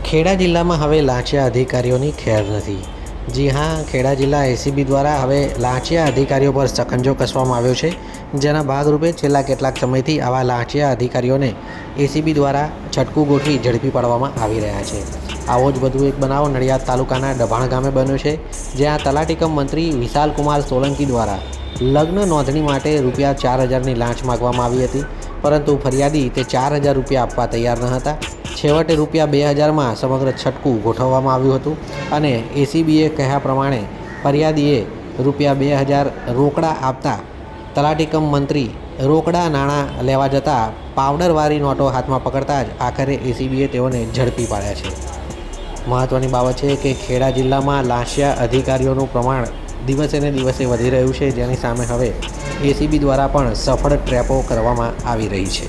ખેડા જિલ્લામાં હવે લાંચિયા અધિકારીઓની ખેર નથી। જી હા, ખેડા જિલ્લા એસીબી દ્વારા હવે લાંચિયા અધિકારીઓ પર સકંજો કસવામાં આવ્યો છે, જેના ભાગરૂપે છેલ્લા કેટલાક સમયથી આવા લાંચિયા અધિકારીઓને એસીબી દ્વારા છટકું ગોઠવી ઝડપી પાડવામાં આવી રહ્યા છે। આવો જ વધુ એક બનાવ નડિયાદ તાલુકાના ડભાણ ગામે બન્યો છે, જ્યાં તલાટી કમ મંત્રી વિશાલકુમાર સોલંકી દ્વારા લગ્ન નોંધણી માટે ₹4000ની લાંચ માગવામાં આવી હતી, પરંતુ ફરિયાદી તે ₹4000 આપવા તૈયાર ન હતા। છેવટે ₹2000માં સમગ્ર છટકું ગોઠવવામાં આવ્યું હતું અને એસીબીએ કહ્યા પ્રમાણે ફરિયાદીએ ₹2000 રોકડા આપતા તલાટી કમ મંત્રી રોકડા નાણાં લેવા જતાં પાવડરવાળી નોટો હાથમાં પકડતા જ આખરે એસીબીએ તેઓને ઝડપી પાડ્યા છે। મહત્ત્વની બાબત છે કે ખેડા જિલ્લામાં લાંચિયા અધિકારીઓનું પ્રમાણ દિવસે ને દિવસે વધી રહ્યું છે, જેની સામે હવે એસીબી દ્વારા પણ સફળ ટ્રેપો કરવામાં આવી રહી છે।